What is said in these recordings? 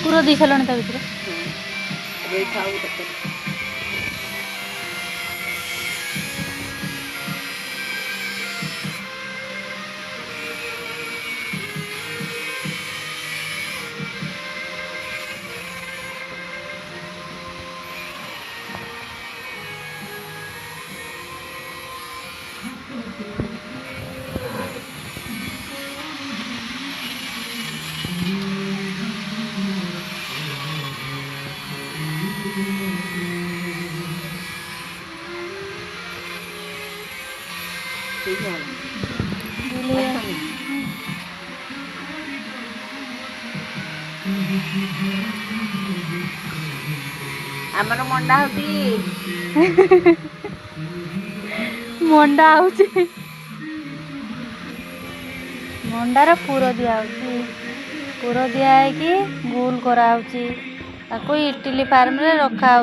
पूरा दी सारे ता भीतर ଆମର ମଣ୍ଡା ହଉଛି मंडा मंडार पुर दिया पुर दिया कि गोल कराऊँगी इटली फार्म रे रखा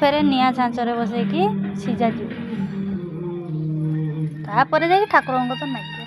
फेर निआ छांचरे बसैकी सीझा तापर जाकि ठाकुर तो नागिब।